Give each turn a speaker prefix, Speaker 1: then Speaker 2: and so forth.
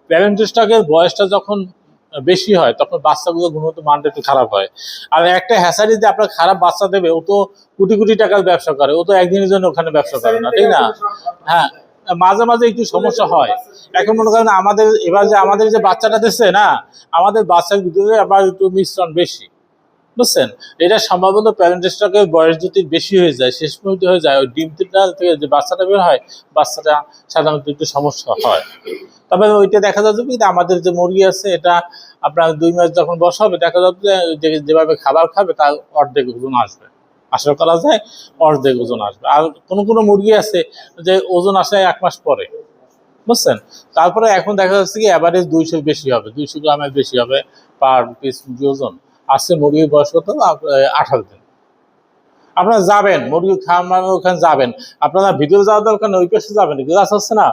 Speaker 1: Parent স্টকের বয়সটা যখন বেশি হয় তখন বাচ্চাগুলো গুণগত মানটা একটু খারাপ হয়। আর একটা হ্যাচারি যে আপনার খারাপ বাচ্চা দেবে, ও তো কোটি কোটি টাকার ব্যবসা করে, ও তো একদিনের জন্য ওখানে ব্যবসা করে না, ঠিক না? হ্যাঁ, মাঝে মাঝে একটু সমস্যা হয়। এখন মনে করেন আমাদের এবার যে আমাদের যে বাচ্চাটা দিচ্ছে না, আমাদের বাচ্চার ভিতরে আবার একটু মিশ্রণ বেশি, বুঝছেন? এটা সম্ভবত প্যারেন্ট স্টকের বয়স যদি বেশি হয়ে যায়, শেষ মুহূর্তে হয়ে যায়, ওই ডিমটা থেকে যে বাচ্চাটা বের হয়, বাচ্চাটা সাধারণত একটু সমস্যা হয়। তবে ওইটা দেখা যাচ্ছে কি, আমাদের যে মুরগি আছে এটা আপনার 2 মাস যখন বসা হবে, দেখা যাচ্ছে যে যেভাবে খাবার খাবে তার অর্ধেক ওজন আসবে, আশা করা যায় অর্ধেক ওজন আসবে। আর কোনো কোনো মুরগি আছে যে ওজন আসে 1 মাস পরে, বুঝছেন? তারপরে এখন দেখা যাচ্ছে কি অ্যাভারেজ 200 বেশি হবে, 200 গ্রামের বেশি হবে পার পিস ওজন। আজকে মুরগির বয়স কত? 28 দিন। আপনারা যাবেন মুরগি খামার ওখানে যাবেন, আপনারা ভিতরে যাওয়ার দরকার নেই, ওই পাশে যাবেন, গাছ আছে না,